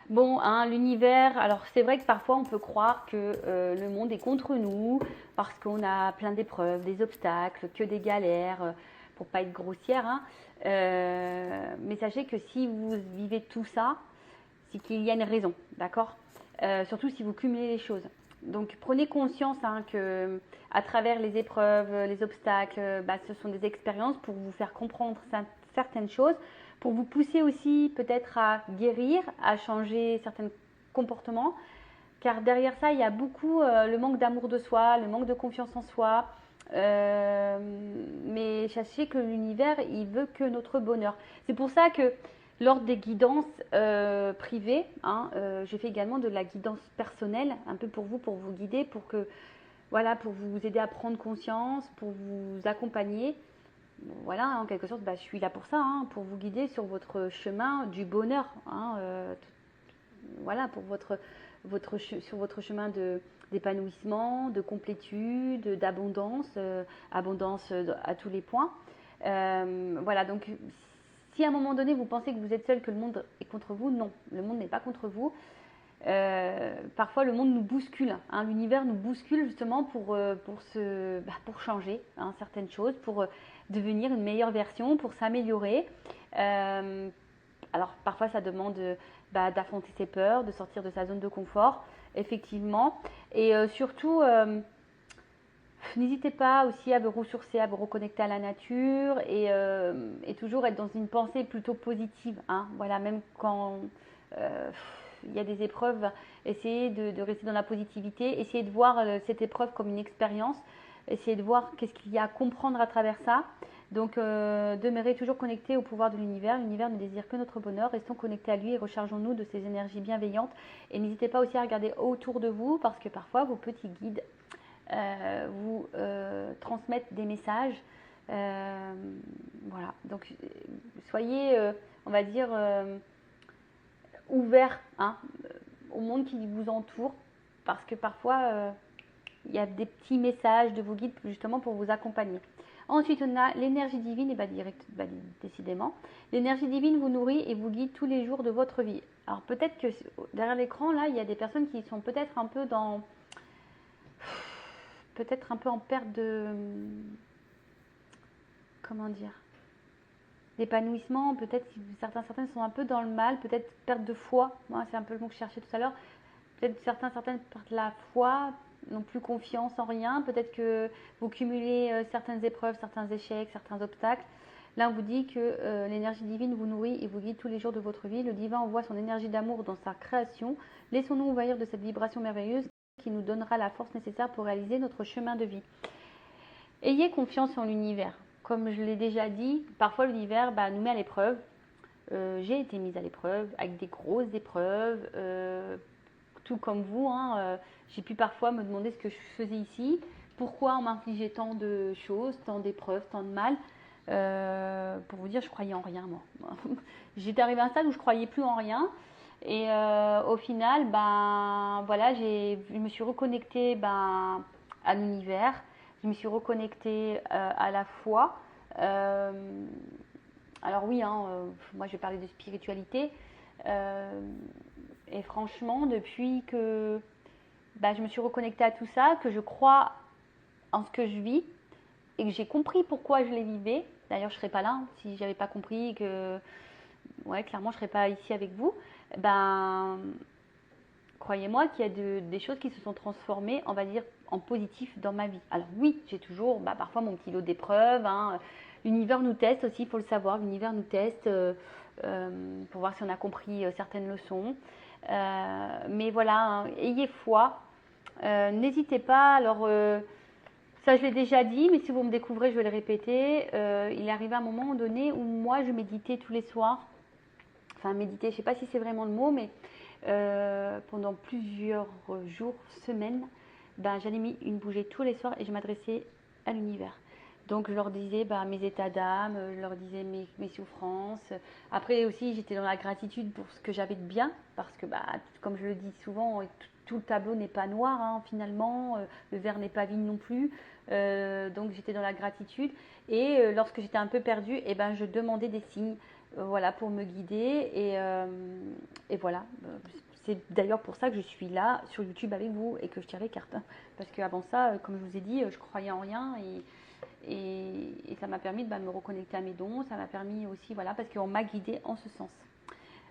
Bon, hein, l'univers, alors c'est vrai que parfois on peut croire que le monde est contre nous parce qu'on a plein d'épreuves, des obstacles, que des galères, pour pas être grossière, hein. Mais sachez que si vous vivez tout ça, c'est qu'il y a une raison, d'accord? Surtout si vous cumulez les choses. Donc prenez conscience, hein, que à travers les épreuves, les obstacles, bah, ce sont des expériences pour vous faire comprendre certaines choses, pour vous pousser aussi peut-être à guérir, à changer certains comportements. Car derrière ça, il y a beaucoup le manque d'amour de soi, le manque de confiance en soi. Euh, mais sachez que l'univers, il veut que notre bonheur. C'est pour ça que lors des guidances privées, hein, j'ai fait également de la guidance personnelle, un peu pour vous guider, pour que, voilà, pour vous aider à prendre conscience, pour vous accompagner. Voilà, en quelque sorte, bah, je suis là pour ça, hein, pour vous guider sur votre chemin du bonheur, hein, voilà, pour sur votre chemin d'épanouissement, de complétude, d'abondance, abondance à tous les points. Voilà, donc si à un moment donné vous pensez que vous êtes seul, que le monde est contre vous, non, le monde n'est pas contre vous. Parfois le monde nous bouscule, hein, l'univers nous bouscule justement pour changer, hein, certaines choses, pour devenir une meilleure version, pour s'améliorer. Euh, alors parfois ça demande d'affronter ses peurs, de sortir de sa zone de confort, effectivement. Et surtout, n'hésitez pas aussi à vous ressourcer, à vous reconnecter à la nature et toujours être dans une pensée plutôt positive, hein. Voilà, même quand euh, il y a des épreuves, essayez de rester dans la positivité, essayez de voir cette épreuve comme une expérience, essayez de voir qu'est-ce qu'il y a à comprendre à travers ça. Donc, demeurez toujours connectés au pouvoir de l'univers. L'univers ne désire que notre bonheur. Restons connectés à lui et rechargeons-nous de ses énergies bienveillantes. Et n'hésitez pas aussi à regarder autour de vous parce que parfois vos petits guides vous transmettent des messages. Voilà. Donc, soyez, on va dire, ouverts, hein, au monde qui vous entoure parce que parfois il y a des petits messages de vos guides justement pour vous accompagner. Ensuite, on a l'énergie divine, et décidément. L'énergie divine vous nourrit et vous guide tous les jours de votre vie. Alors peut-être que derrière l'écran, là, il y a des personnes qui sont peut-être un peu peut-être un peu en perte de, comment dire, d'épanouissement. Peut-être si certaines sont un peu dans le mal, peut-être perte de foi. Moi, c'est un peu le mot que je cherchais tout à l'heure. Peut-être certaines perdent la foi, n'ont plus confiance en rien. Peut-être que vous cumulez certaines épreuves, certains échecs, certains obstacles. Là, on vous dit que l'énergie divine vous nourrit et vous guide tous les jours de votre vie. Le divin envoie son énergie d'amour dans sa création. Laissons-nous envahir de cette vibration merveilleuse qui nous donnera la force nécessaire pour réaliser notre chemin de vie. Ayez confiance en l'univers. Comme je l'ai déjà dit, parfois l'univers nous met à l'épreuve. J'ai été mise à l'épreuve avec des grosses épreuves, tout comme vous, hein, j'ai pu parfois me demander ce que je faisais ici, pourquoi on m'infligeait tant de choses, tant d'épreuves, tant de mal. Pour vous dire, je croyais en rien, moi. J'étais arrivée à un stade où je croyais plus en rien. Et au final, voilà, je me suis reconnectée à l'univers. Je me suis reconnectée à la foi. Euh, alors oui, hein, moi je vais parler de spiritualité. Euh, et franchement, depuis que je me suis reconnectée à tout ça, que je crois en ce que je vis et que j'ai compris pourquoi je les vivais. D'ailleurs, je ne serais pas là hein, si j'avais pas compris que, ouais, clairement, je ne serais pas ici avec vous. Ben, croyez-moi qu'il y a des choses qui se sont transformées, on va dire, en positif dans ma vie. Alors oui, j'ai toujours parfois mon petit lot d'épreuves, hein. L'univers nous teste aussi, il faut le savoir. L'univers nous teste pour voir si on a compris certaines leçons. Mais voilà, hein, ayez foi. N'hésitez pas. Alors, ça, je l'ai déjà dit, mais si vous me découvrez, je vais le répéter. Il est arrivé un moment donné où moi, je méditais tous les soirs. Enfin, méditer, je ne sais pas si c'est vraiment le mot, mais pendant plusieurs jours, semaines, j'allumais une bougie tous les soirs et je m'adressais à l'univers. Donc je leur disais mes états d'âme, je leur disais mes souffrances. Après aussi, j'étais dans la gratitude pour ce que j'avais de bien, parce que comme je le dis souvent, tout le tableau n'est pas noir, hein, finalement, le verre n'est pas vide non plus. Donc j'étais dans la gratitude et lorsque j'étais un peu perdue, je demandais des signes. voilà, pour me guider. Et voilà. C'est d'ailleurs pour ça que je suis là sur YouTube avec vous et que je tire les cartes. Parce qu'avant ça, comme je vous ai dit, je croyais en rien et ça m'a permis de me reconnecter à mes dons. Ça m'a permis aussi, voilà, parce qu'on m'a guidée en ce sens.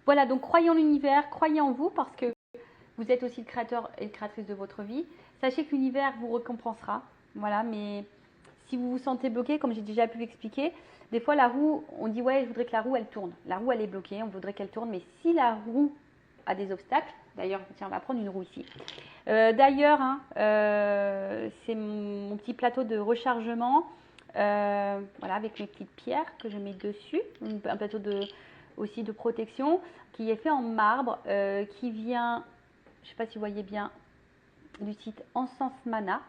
Voilà, donc croyez en l'univers, croyez en vous parce que vous êtes aussi le créateur et la créatrice de votre vie. Sachez que l'univers vous récompensera. Voilà, mais si vous vous sentez bloqué, comme j'ai déjà pu l'expliquer, des fois la roue, on dit ouais, je voudrais que la roue elle tourne. La roue elle est bloquée, on voudrait qu'elle tourne, mais si la roue a des obstacles, d'ailleurs, tiens, on va prendre une roue ici. D'ailleurs, hein, c'est mon petit plateau de rechargement, voilà, avec mes petites pierres que je mets dessus, un plateau aussi de protection qui est fait en marbre, qui vient, je ne sais pas si vous voyez bien, du site Encens Mana.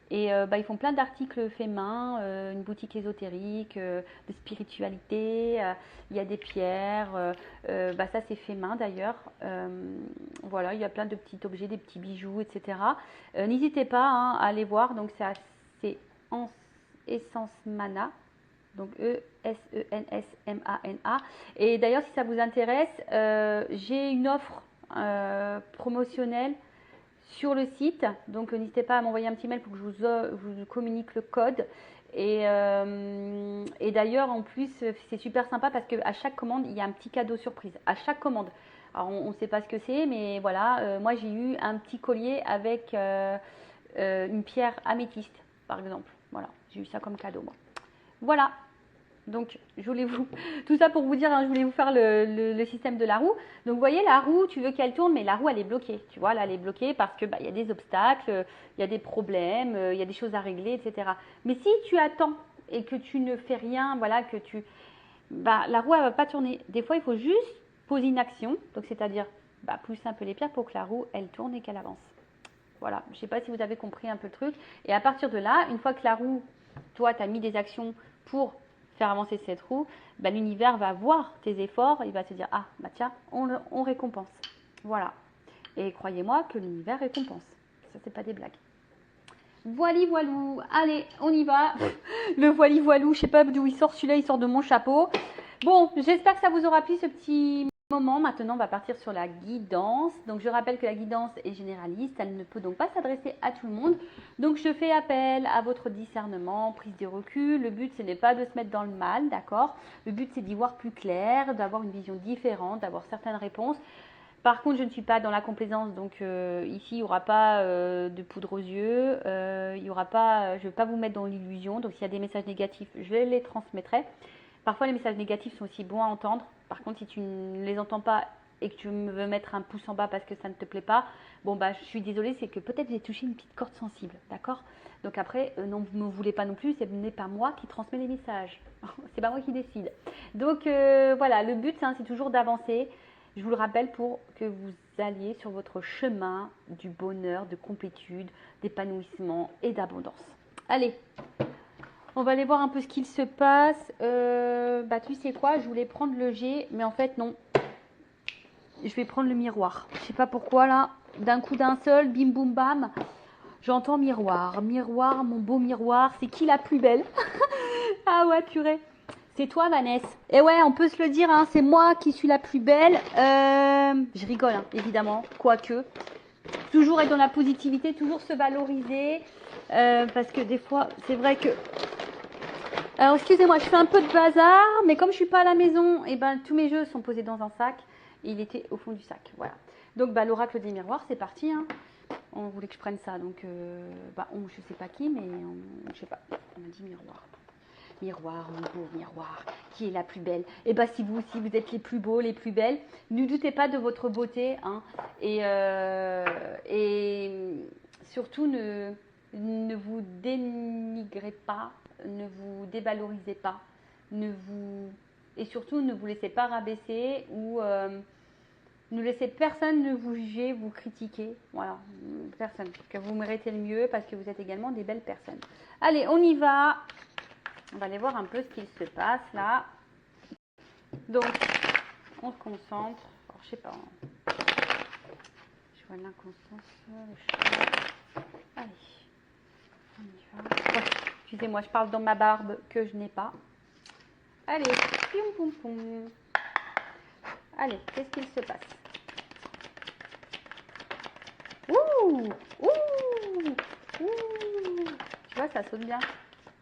Et ils font plein d'articles faits main, une boutique ésotérique, de spiritualité, il y a des pierres, ça c'est fait main d'ailleurs. Voilà, il y a plein de petits objets, des petits bijoux, etc. N'hésitez pas hein, à aller voir, donc c'est Essence Mana, donc E-S-E-N-S-M-A-N-A. Et d'ailleurs si ça vous intéresse, j'ai une offre promotionnelle sur le site, donc n'hésitez pas à m'envoyer un petit mail pour que je vous communique le code. Et d'ailleurs, en plus, c'est super sympa parce qu'à chaque commande, il y a un petit cadeau surprise. À chaque commande. Alors, on ne sait pas ce que c'est, mais voilà, moi j'ai eu un petit collier avec une pierre améthyste, par exemple. Voilà, j'ai eu ça comme cadeau, moi. Voilà. Donc, tout ça pour vous dire, hein, je voulais vous faire le système de la roue. Donc, vous voyez, la roue, tu veux qu'elle tourne, mais la roue, elle est bloquée. Tu vois, là, elle est bloquée parce que y a des obstacles, il y a des problèmes, il y a des choses à régler, etc. Mais si tu attends et que tu ne fais rien, voilà, la roue, elle va pas tourner. Des fois, il faut juste poser une action. Donc, c'est-à-dire, pousser un peu les pierres pour que la roue, elle tourne et qu'elle avance. Voilà, je ne sais pas si vous avez compris un peu le truc. Et à partir de là, une fois que la roue, toi, tu as mis des actions pour faire avancer cette roue, l'univers va voir tes efforts, il va se dire, ah, tiens, on récompense. Voilà. Et croyez-moi que l'univers récompense. Ça, c'est pas des blagues. Voili voilou. Allez, on y va. Le voili voilou, je sais pas d'où il sort, celui-là, il sort de mon chapeau. Bon, j'espère que ça vous aura plu ce petit moment. Maintenant, on va partir sur la guidance. Donc, je rappelle que la guidance est généraliste. Elle ne peut donc pas s'adresser à tout le monde. Donc, je fais appel à votre discernement, prise de recul. Le but, ce n'est pas de se mettre dans le mal, d'accord? Le but, c'est d'y voir plus clair, d'avoir une vision différente, d'avoir certaines réponses. Par contre, je ne suis pas dans la complaisance, donc ici, il n'y aura pas de poudre aux yeux. Il y aura pas, je ne vais pas vous mettre dans l'illusion. Donc, s'il y a des messages négatifs, je les transmettrai. Parfois, les messages négatifs sont aussi bons à entendre. Par contre, si tu ne les entends pas et que tu veux mettre un pouce en bas parce que ça ne te plaît pas, je suis désolée, c'est que peut-être j'ai touché une petite corde sensible, d'accord? Donc après, non, vous ne me voulez pas non plus, ce n'est pas moi qui transmets les messages. C'est pas moi qui décide. Donc voilà, le but, c'est toujours d'avancer. Je vous le rappelle pour que vous alliez sur votre chemin du bonheur, de complétude, d'épanouissement et d'abondance. Allez, on va aller voir un peu ce qu'il se passe. Tu sais quoi, je voulais prendre le G, mais en fait non. Je vais prendre le miroir. Je sais pas pourquoi là, d'un coup d'un seul, bim boum bam, j'entends miroir. Miroir, mon beau miroir, c'est qui la plus belle? Ah ouais, purée. C'est toi, Vanessa. Et ouais, on peut se le dire, hein, c'est moi qui suis la plus belle. Je rigole, hein, évidemment, quoique. Toujours être dans la positivité, toujours se valoriser. Parce que des fois, c'est vrai que... Alors, excusez-moi, je fais un peu de bazar, mais comme je suis pas à la maison, tous mes jeux sont posés dans un sac. Et il était au fond du sac, voilà. Donc, l'oracle des miroirs, c'est parti, hein. On voulait que je prenne ça, donc, je sais pas qui, mais je sais pas. On m'a dit miroir. Miroir, mon beau miroir, qui est la plus belle? Et si vous aussi vous êtes les plus beaux, les plus belles, ne doutez pas de votre beauté, hein, et surtout ne vous dénigrez pas, ne vous dévalorisez pas, et surtout ne vous laissez pas rabaisser ou ne laissez personne ne vous juger, vous critiquer, voilà, personne, que vous méritez le mieux parce que vous êtes également des belles personnes. Allez, on y va. On va aller voir un peu ce qu'il se passe là. Donc, on se concentre. Alors, je sais pas. Je vois l'inconstance. Allez, on y va. Oh, excusez-moi, je parle dans ma barbe que je n'ai pas. Allez, pium, poum, poum. Allez, qu'est-ce qu'il se passe? Ouh, ouh, ouh. Tu vois, ça saute bien.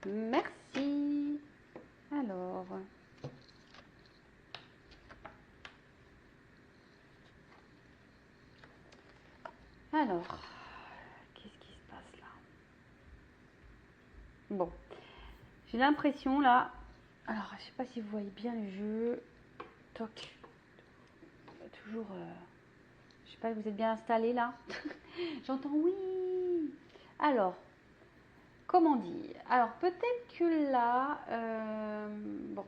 Merci. Alors, qu'est-ce qui se passe là? Bon, j'ai l'impression là. Alors, je sais pas si vous voyez bien le jeu. Toc. Toujours. Je sais pas, vous êtes bien installé là? J'entends oui. Alors, comment dire? Alors, peut-être que là, bon,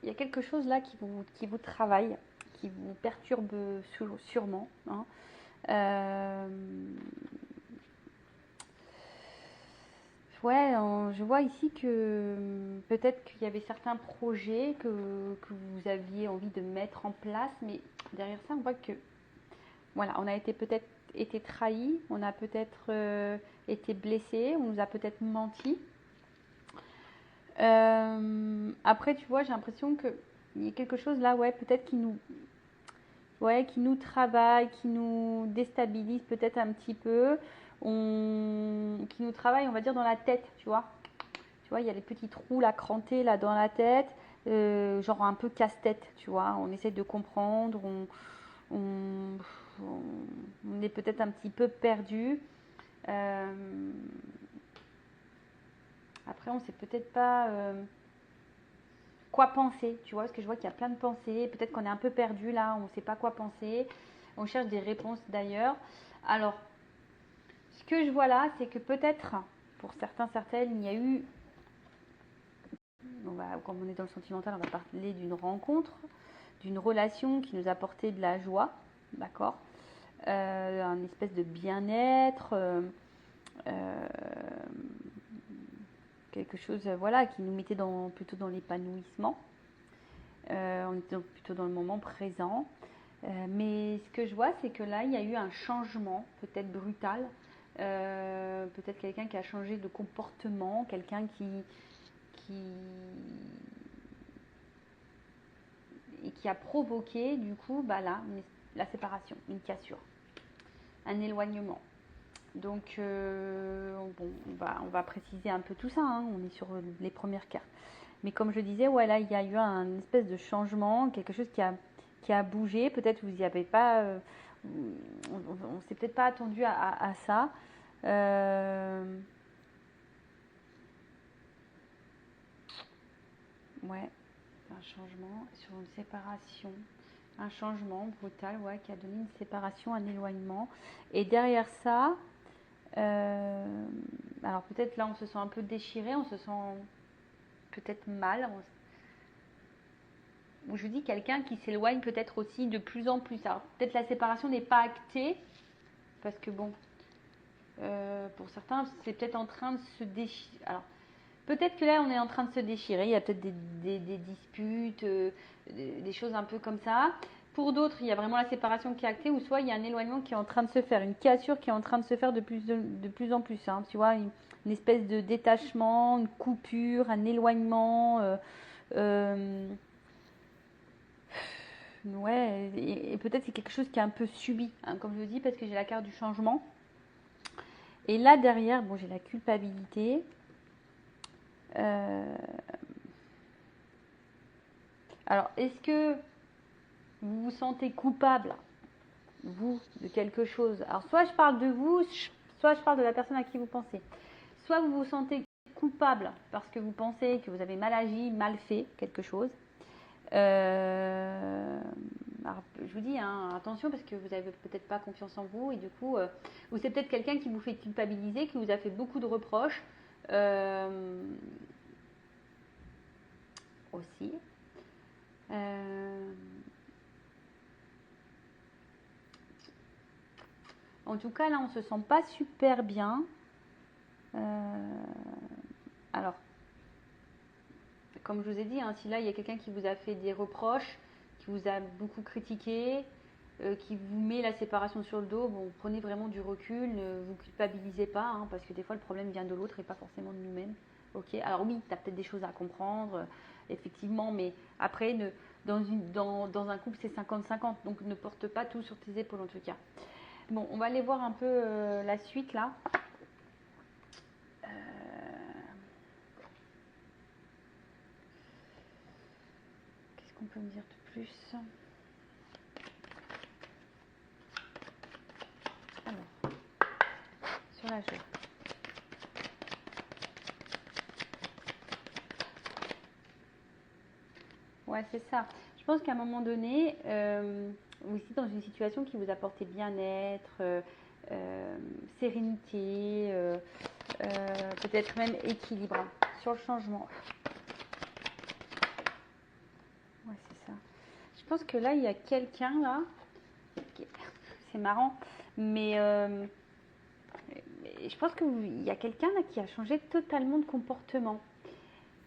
il y a quelque chose là qui vous travaille, qui vous perturbe sûrement. Hein. Ouais, je vois ici que peut-être qu'il y avait certains projets que vous aviez envie de mettre en place, mais derrière ça, on voit que voilà, on a été peut-être été trahi, on a peut-être été blessé, on nous a peut-être menti. Après, tu vois, j'ai l'impression que il y a quelque chose là, ouais, peut-être qui nous travaille, qui nous déstabilise peut-être un petit peu, qui nous travaille, on va dire, dans la tête, tu vois. Tu vois, il y a les petits trous là, crantés là dans la tête, genre un peu casse-tête, tu vois. On essaie de comprendre, on, on est peut-être un petit peu perdu. Après, on sait peut-être pas quoi penser, tu vois, parce que je vois qu'il y a plein de pensées. Peut-être qu'on est un peu perdu là, on ne sait pas quoi penser. On cherche des réponses d'ailleurs. Alors, ce que je vois là, c'est que peut-être, pour certains, certaines, il y a eu, comme on est dans le sentimental, on va parler d'une rencontre, d'une relation qui nous a apporté de la joie, d'accord, un espèce de bien-être, quelque chose, voilà, qui nous mettait plutôt dans l'épanouissement. On était plutôt dans le moment présent. Mais ce que je vois, c'est que là, il y a eu un changement, peut-être brutal. Peut-être quelqu'un qui a changé de comportement, quelqu'un qui a provoqué, du coup, bah là, la séparation, une cassure, un éloignement. Donc, bon, on va préciser un peu tout ça, hein, on est sur les premières cartes. Mais comme je disais, ouais, là, il y a eu un espèce de changement, quelque chose qui a bougé. Peut-être vous n'y avez pas, on s'est peut-être pas attendu à ça. Ouais, un changement sur une séparation. Un changement brutal, ouais, qui a donné une séparation, un éloignement. Et derrière ça, alors peut-être là, on se sent un peu déchiré, on se sent peut-être mal. Je vous dis quelqu'un qui s'éloigne peut-être aussi de plus en plus. Alors peut-être la séparation n'est pas actée, parce que bon, pour certains, c'est peut-être en train de se déchirer. Alors peut-être que là, on est en train de se déchirer. Il y a peut-être des disputes, des choses un peu comme ça. Pour d'autres, il y a vraiment la séparation qui est actée, ou soit il y a un éloignement qui est en train de se faire, une cassure qui est en train de se faire de plus en plus. Hein. Tu vois, une espèce de détachement, une coupure, un éloignement. Ouais, et peut-être c'est quelque chose qui est un peu subi, hein, comme je le dis, parce que j'ai la carte du changement. Et là derrière, bon, j'ai la culpabilité. Alors, est-ce que vous vous sentez coupable, vous, de quelque chose? Alors, soit je parle de vous, soit je parle de la personne à qui vous pensez. Soit vous vous sentez coupable parce que vous pensez que vous avez mal agi, mal fait quelque chose. Alors, je vous dis, hein, attention parce que vous n'avez peut-être pas confiance en vous et du coup, ou c'est peut-être quelqu'un qui vous fait culpabiliser, qui vous a fait beaucoup de reproches aussi. En tout cas, là, on se sent pas super bien. Alors, comme je vous ai dit, hein, si là, il y a quelqu'un qui vous a fait des reproches, qui vous a beaucoup critiqué, qui vous met la séparation sur le dos, bon, prenez vraiment du recul, ne vous culpabilisez pas, hein, parce que des fois, le problème vient de l'autre et pas forcément de nous-mêmes. Ok, alors oui, tu as peut-être des choses à comprendre, effectivement, mais après, dans un couple, c'est 50-50, donc ne porte pas tout sur tes épaules en tout cas. Bon, on va aller voir un peu la suite là. Qu'est-ce qu'on peut me dire de plus? Alors, sur la joie. Ouais, c'est ça. Je pense qu'à un moment donné, vous êtes dans une situation qui vous apportait bien-être, sérénité, peut-être même équilibre sur le changement. Ouais, c'est ça. Je pense que là, il y a quelqu'un là. C'est marrant, mais je pense qu'il y a quelqu'un là qui a changé totalement de comportement.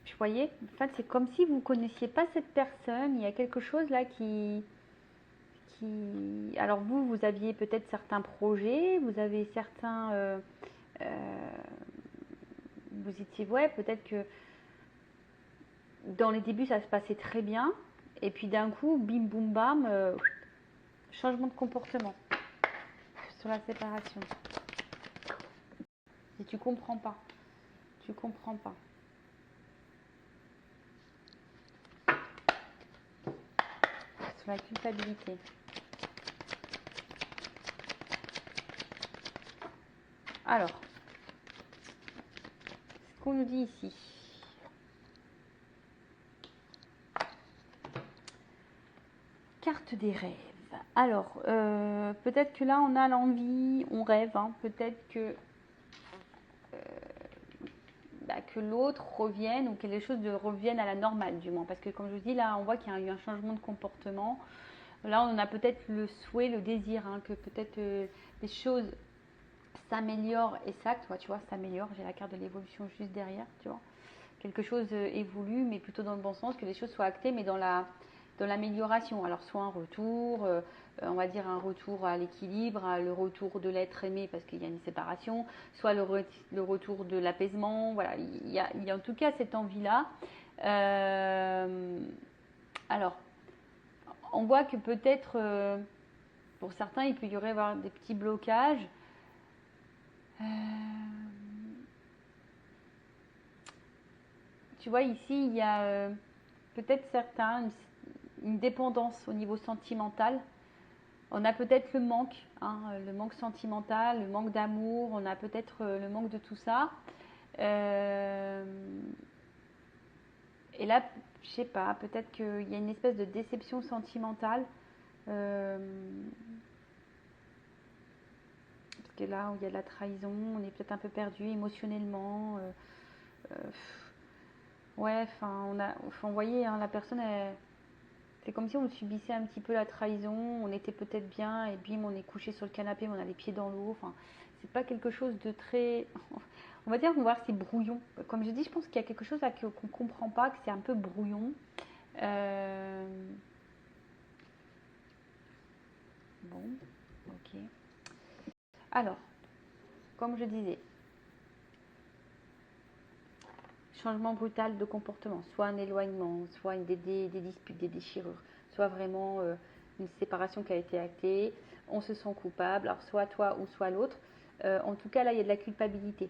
Vous voyez, en fait, c'est comme si vous ne connaissiez pas cette personne. Il y a quelque chose là qui... Alors vous aviez peut-être certains projets, vous avez certains... vous étiez... Ouais, peut-être que dans les débuts, ça se passait très bien. Et puis d'un coup, bim, boum, bam, changement de comportement sur la séparation. Et tu comprends pas. Tu comprends pas. Sur la culpabilité. Alors, ce qu'on nous dit ici. Carte des rêves. Alors, peut-être que là, on a l'envie, on rêve. Hein, peut-être que l'autre revienne ou que les choses reviennent à la normale, du moins. Parce que, comme je vous dis, là, on voit qu'il y a eu un changement de comportement. Là, on a peut-être le souhait, le désir, hein, que peut-être les choses s'améliorent et ça, tu vois, s'améliore. J'ai la carte de l'évolution juste derrière, tu vois. Quelque chose évolue, mais plutôt dans le bon sens, que les choses soient actées, mais dans l'amélioration. Alors, soit un retour, on va dire un retour à l'équilibre, le retour de l'être aimé parce qu'il y a une séparation, soit le retour de l'apaisement. Voilà, il y a en tout cas cette envie-là. Alors, on voit que peut-être, pour certains, il peut y avoir des petits blocages. Tu vois, ici, il y a peut-être certains, une dépendance au niveau sentimental. On a peut-être le manque sentimental, le manque d'amour, on a peut-être le manque de tout ça. Et là, je sais pas, peut-être qu'il y a une espèce de déception sentimentale. Parce que là où il y a de la trahison, on est peut-être un peu perdu émotionnellement. Ouais, vous voyez, hein, la personne, c'est comme si on subissait un petit peu la trahison, on était peut-être bien et bim, on est couché sur le canapé, mais on a les pieds dans l'eau. Enfin, c'est pas quelque chose de très... On va dire, c'est brouillon. Comme je dis, je pense qu'il y a quelque chose là qu'on ne comprend pas, que c'est un peu brouillon. Bon, ok. Alors, comme je disais, changement brutal de comportement, soit un éloignement, soit des disputes, des déchirures, soit vraiment une séparation qui a été actée, on se sent coupable, alors soit toi ou soit l'autre. En tout cas, là, il y a de la culpabilité.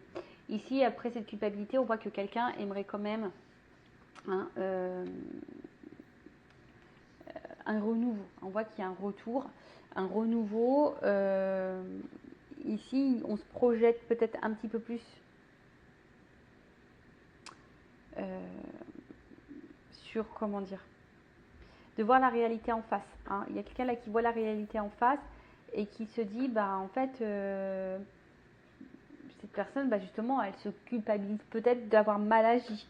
Ici, après cette culpabilité, on voit que quelqu'un aimerait quand même un renouveau. On voit qu'il y a un retour, un renouveau. Ici, on se projette peut-être un petit peu plus sur, comment dire, de voir la réalité en face. Hein. Il y a quelqu'un là qui voit la réalité en face et qui se dit, en fait, cette personne, justement, elle se culpabilise peut-être d'avoir mal agi.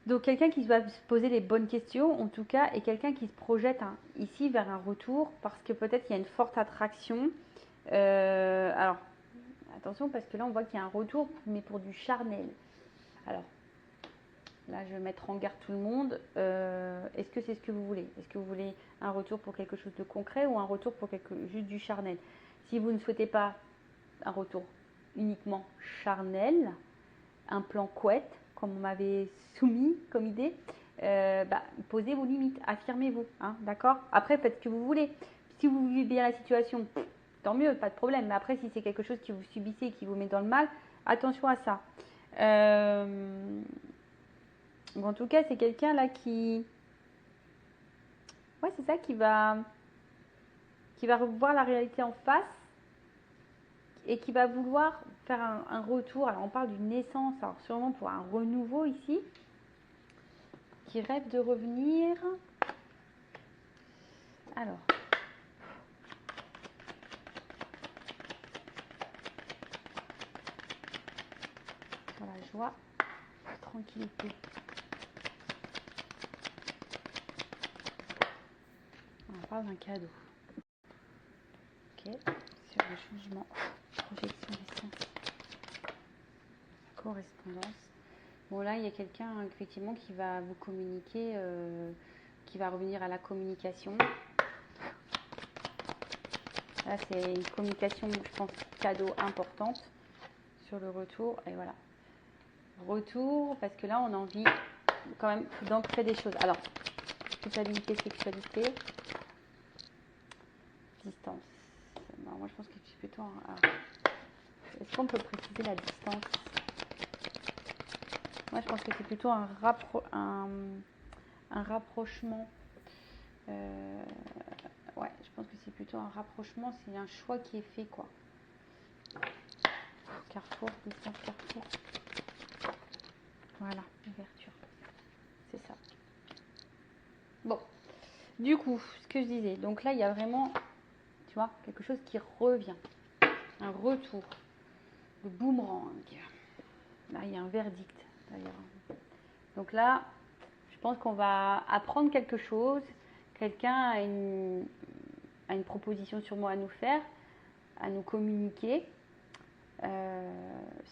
Donc quelqu'un qui va se poser les bonnes questions, en tout cas, et quelqu'un qui se projette ici vers un retour, parce que peut-être il y a une forte attraction. Alors, attention, parce que là, on voit qu'il y a un retour, mais pour du charnel. Alors, là, je vais mettre en garde tout le monde. Est-ce que c'est ce que vous voulez? Est-ce que vous voulez un retour pour quelque chose de concret ou un retour pour juste du charnel? Si vous ne souhaitez pas un retour uniquement charnel, un plan couette, comme on m'avait soumis comme idée, posez vos limites, affirmez-vous, hein, d'accord? Après, faites ce que vous voulez. Si vous vivez bien la situation, tant mieux, pas de problème. Mais après, si c'est quelque chose que vous subissez et qui vous met dans le mal, attention à ça. En tout cas, c'est quelqu'un là qui... Ouais, c'est ça, qui va revoir la réalité en face et qui va vouloir faire un retour. Alors, on parle d'une naissance, alors sûrement pour un renouveau ici, qui rêve de revenir. Alors, sur la joie, tranquillité. On parle d'un cadeau. Ok, sur le changement, projection des sens, correspondance. Bon, là, il y a quelqu'un effectivement qui va vous communiquer, qui va revenir à la communication. Là, c'est une communication, je pense, cadeau importante sur le retour. Et voilà. Retour, parce que là, on a envie quand même d'ancrer des choses. Alors, culpabilité, sexualité, distance. Non, moi, je pense que c'est plutôt est-ce qu'on peut préciser la distance? Moi, je pense que c'est plutôt un rapprochement. Ouais, je pense que c'est plutôt un rapprochement. C'est un choix qui est fait, quoi. Carrefour, distance, carrefour. Voilà, ouverture. C'est ça. Bon, du coup, ce que je disais. Donc là, il y a vraiment, tu vois, quelque chose qui revient. Un retour. Le boomerang. Là, il y a un verdict, d'ailleurs. Donc là, je pense qu'on va apprendre quelque chose. Quelqu'un a une proposition sûrement à nous faire, à nous communiquer.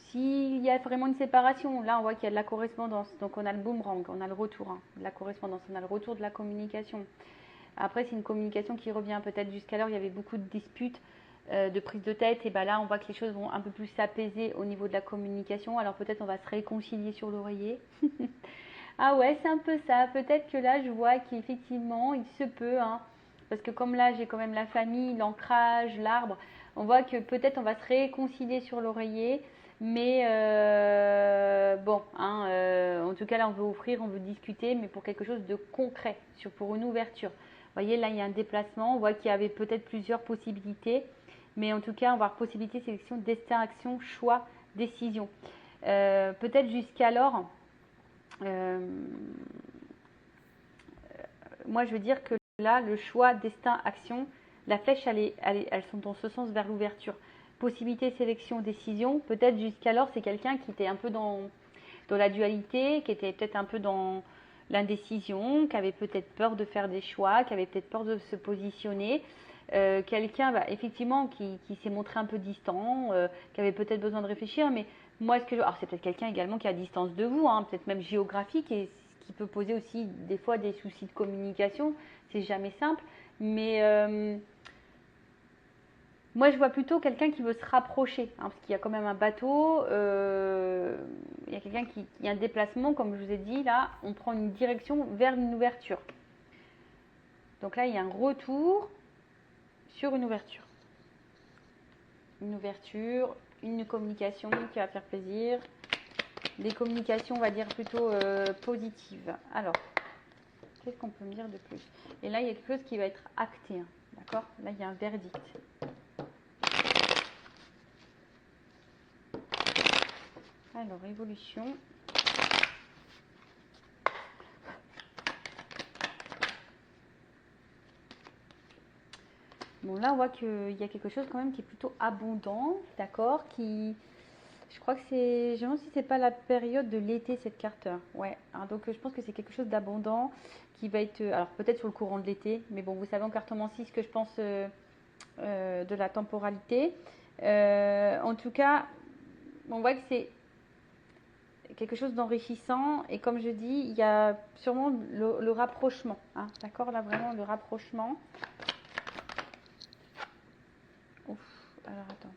S'il y a vraiment une séparation, là on voit qu'il y a de la correspondance, donc on a le boomerang, on a le retour de la correspondance, on a le retour de la communication. Après, c'est une communication qui revient peut-être jusqu'alors, il y avait beaucoup de disputes, de prise de tête, et ben là on voit que les choses vont un peu plus s'apaiser au niveau de la communication, alors peut-être on va se réconcilier sur l'oreiller. Ah ouais, c'est un peu ça, peut-être que là je vois qu'effectivement il se peut, hein, parce que comme là j'ai quand même la famille, l'ancrage, l'arbre, on voit que peut-être on va se réconcilier sur l'oreiller, mais bon, hein, en tout cas là on veut offrir, on veut discuter, mais pour quelque chose de concret, pour une ouverture. Vous voyez, là il y a un déplacement, on voit qu'il y avait peut-être plusieurs possibilités, mais en tout cas on va avoir possibilité, sélection, destin, action, choix, décision. Peut-être jusqu'alors, moi je veux dire que là le choix, destin, action, la flèche elles sont dans ce sens vers l'ouverture. Possibilité, sélection, décision. Peut-être jusqu'alors c'est quelqu'un qui était un peu dans la dualité, qui était peut-être un peu dans l'indécision, qui avait peut-être peur de faire des choix, qui avait peut-être peur de se positionner. Quelqu'un effectivement qui s'est montré un peu distant, qui avait peut-être besoin de réfléchir, mais moi alors c'est peut-être quelqu'un également qui est à distance de vous, hein, peut-être même géographique, et ce qui peut poser aussi des fois des soucis de communication, c'est jamais simple, mais moi je vois plutôt quelqu'un qui veut se rapprocher, hein, parce qu'il y a quand même un bateau, il y a quelqu'un il y a un déplacement, comme je vous ai dit, là on prend une direction vers une ouverture. Donc là il y a un retour sur une ouverture. Une ouverture, une communication qui va faire plaisir. Des communications, on va dire, plutôt positives. Alors, qu'est-ce qu'on peut me dire de plus? Et là, il y a quelque chose qui va être acté. Hein, d'accord? Là, il y a un verdict. Alors, évolution. Bon, là, on voit qu'il y a quelque chose quand même qui est plutôt abondant, d'accord? Je crois que c'est... Je me demande si c'est pas la période de l'été, cette carte. Ouais, hein, donc je pense que c'est quelque chose d'abondant qui va être... Alors, peut-être sur le courant de l'été, mais bon, vous savez en cartomancie ce que je pense de la temporalité. En tout cas, on voit que c'est quelque chose d'enrichissant, et comme je dis, il y a sûrement le rapprochement, hein, d'accord? Là, vraiment, le rapprochement. Ouf, alors attends.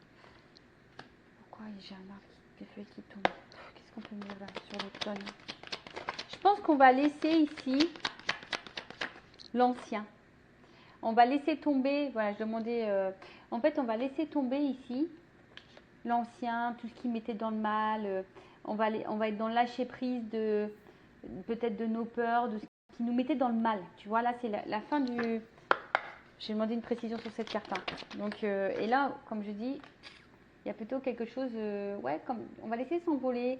Pourquoi j'ai un arbre des feuilles qui tombent? Qu'est-ce qu'on peut mettre là sur l'automne? Je pense qu'on va laisser ici l'ancien. On va laisser tomber, voilà, je demandais, en fait, on va laisser tomber ici l'ancien, tout ce qui mettait dans le mal. On va être dans le lâcher prise de peut-être de nos peurs, de ce qui nous mettait dans le mal. Tu vois, là, c'est la fin du. J'ai demandé une précision sur cette carte. Hein. Donc, et là, comme je dis, il y a plutôt quelque chose, ouais, comme on va laisser s'envoler,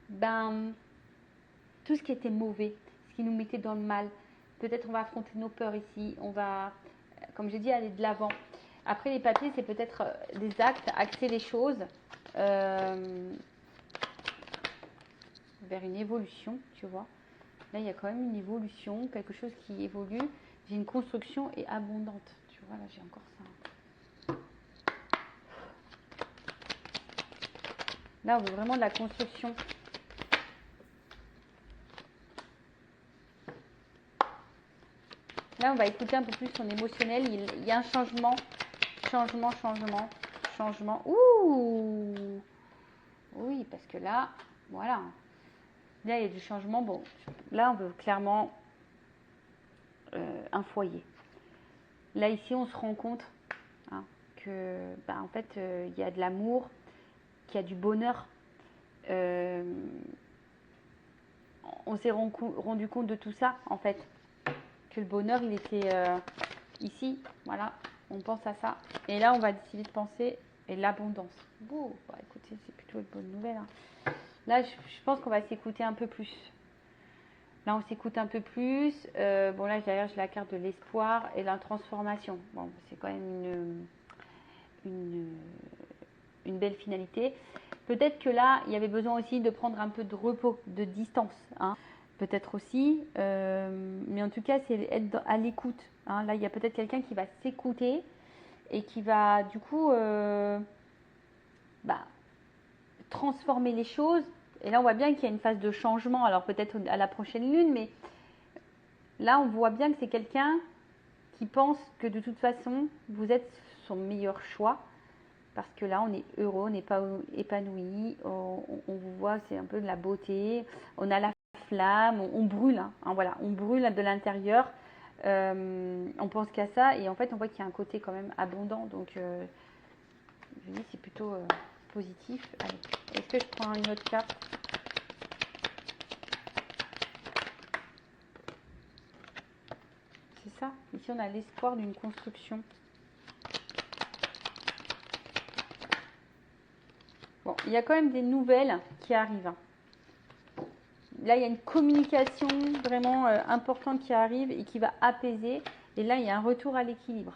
ben, tout ce qui était mauvais, ce qui nous mettait dans le mal. Peut-être on va affronter nos peurs ici. On va, comme j'ai dit, aller de l'avant. Après, les papiers, c'est peut-être des actes, axer les choses vers une évolution, tu vois. Là, il y a quand même une évolution, quelque chose qui évolue. J'ai une construction et abondante. Tu vois, là, j'ai encore ça. Là, on veut vraiment de la construction. Là, on va écouter un peu plus son émotionnel. Il y a un changement. Changement. Ouh! Oui, parce que là, voilà. Là, il y a du changement. Bon, là, on veut clairement un foyer. Là, ici, on se rend compte hein, que, bah, en fait, il y a de l'amour, qu'il y a du bonheur. On s'est rendu compte de tout ça, en fait. Que le bonheur, il était ici. Voilà, on pense à ça. Et là, on va décider de penser et l'abondance. Bon, bah, écoutez, c'est plutôt une bonne nouvelle. Hein. Là, je pense qu'on va s'écouter un peu plus. Là, on s'écoute un peu plus. Bon, là, derrière, j'ai la carte de l'espoir et la transformation. Bon, c'est quand même une belle finalité. Peut-être que là, il y avait besoin aussi de prendre un peu de repos, de distance. Hein. Peut-être aussi. Mais en tout cas, c'est être à l'écoute. Hein. Là, il y a peut-être quelqu'un qui va s'écouter et qui va, du coup, transformer les choses. Et là, on voit bien qu'il y a une phase de changement. Alors, peut-être à la prochaine lune, mais là, on voit bien que c'est quelqu'un qui pense que de toute façon, vous êtes son meilleur choix. Parce que là, on est heureux, on n'est pas épanoui, on vous voit, c'est un peu de la beauté, on a la flamme, on brûle, hein, voilà, on brûle de l'intérieur, on pense qu'à ça, et en fait, on voit qu'il y a un côté quand même abondant, donc je dis c'est plutôt positif. Allez, est-ce que je prends une autre carte? C'est ça, ici on a l'espoir d'une construction. Bon, il y a quand même des nouvelles qui arrivent. Là, il y a une communication vraiment importante qui arrive et qui va apaiser. Et là, il y a un retour à l'équilibre.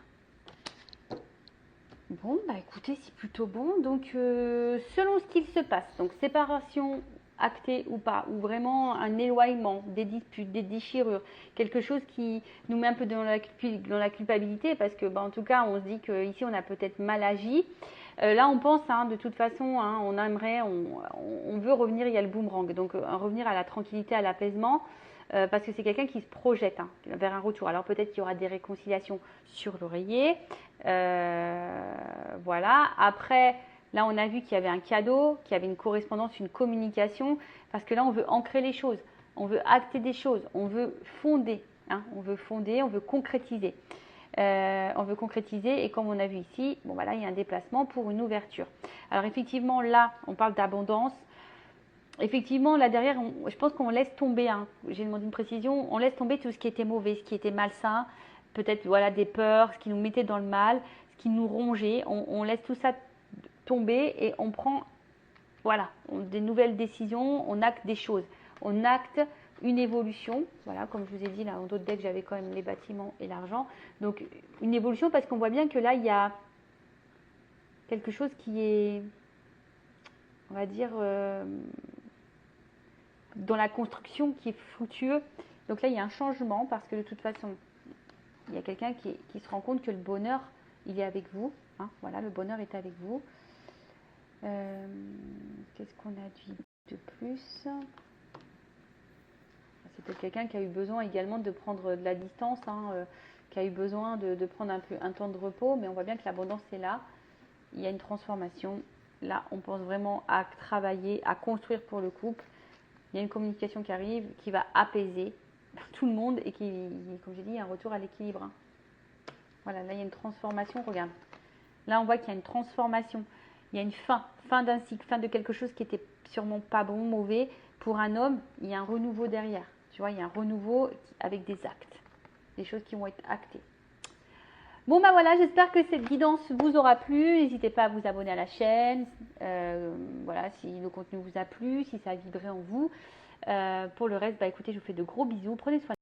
Bon, bah écoutez, c'est plutôt bon. Donc, selon ce qu'il se passe, donc séparation actée ou pas, ou vraiment un éloignement, des disputes, des déchirures, quelque chose qui nous met un peu dans la culpabilité, parce que, bah, en tout cas, on se dit qu'ici, on a peut-être mal agi. Là, on pense, hein, de toute façon, hein, on aimerait, on veut revenir, il y a le boomerang, donc revenir à la tranquillité, à l'apaisement, parce que c'est quelqu'un qui se projette hein, vers un retour. Alors peut-être qu'il y aura des réconciliations sur l'oreiller, voilà. Après, là, on a vu qu'il y avait un cadeau, qu'il y avait une correspondance, une communication, parce que là, on veut ancrer les choses, on veut acter des choses, on veut fonder, hein, on veut concrétiser. On veut concrétiser et comme on a vu ici, bon voilà, il y a un déplacement pour une ouverture. Alors effectivement là, on parle d'abondance. Effectivement là derrière, je pense qu'on laisse tomber, hein, j'ai demandé une précision, on laisse tomber tout ce qui était mauvais, ce qui était malsain, peut-être voilà des peurs, ce qui nous mettait dans le mal, ce qui nous rongeait, on laisse tout ça tomber et on prend voilà, des nouvelles décisions, on acte des choses, on acte une évolution, voilà, comme je vous ai dit, là, en d'autres decks, j'avais quand même les bâtiments et l'argent. Donc, une évolution parce qu'on voit bien que là, il y a quelque chose qui est, on va dire, dans la construction qui est fructueux. Donc là, il y a un changement parce que de toute façon, il y a quelqu'un qui se rend compte que le bonheur, il est avec vous. Hein, voilà, le bonheur est avec vous. Qu'est-ce qu'on a dit de plus ? C'est peut-être quelqu'un qui a eu besoin également de prendre de la distance, hein, qui a eu besoin de prendre un temps de repos, mais on voit bien que l'abondance est là. Il y a une transformation là, on pense vraiment à travailler, à construire pour le couple. Il y a une communication qui arrive, qui va apaiser tout le monde et qui, comme j'ai dit, un retour à l'équilibre. Hein. Voilà, là, il y a une transformation, regarde. Là, on voit qu'il y a une transformation. Il y a une fin d'un cycle, fin de quelque chose qui était sûrement pas bon, mauvais. Pour un homme, il y a un renouveau derrière. Tu vois, il y a un renouveau avec des actes, des choses qui vont être actées. Bon, bah voilà, j'espère que cette guidance vous aura plu. N'hésitez pas à vous abonner à la chaîne. Voilà, si le contenu vous a plu, si ça a vibré en vous. Pour le reste, bah écoutez, je vous fais de gros bisous. Prenez soin de vous.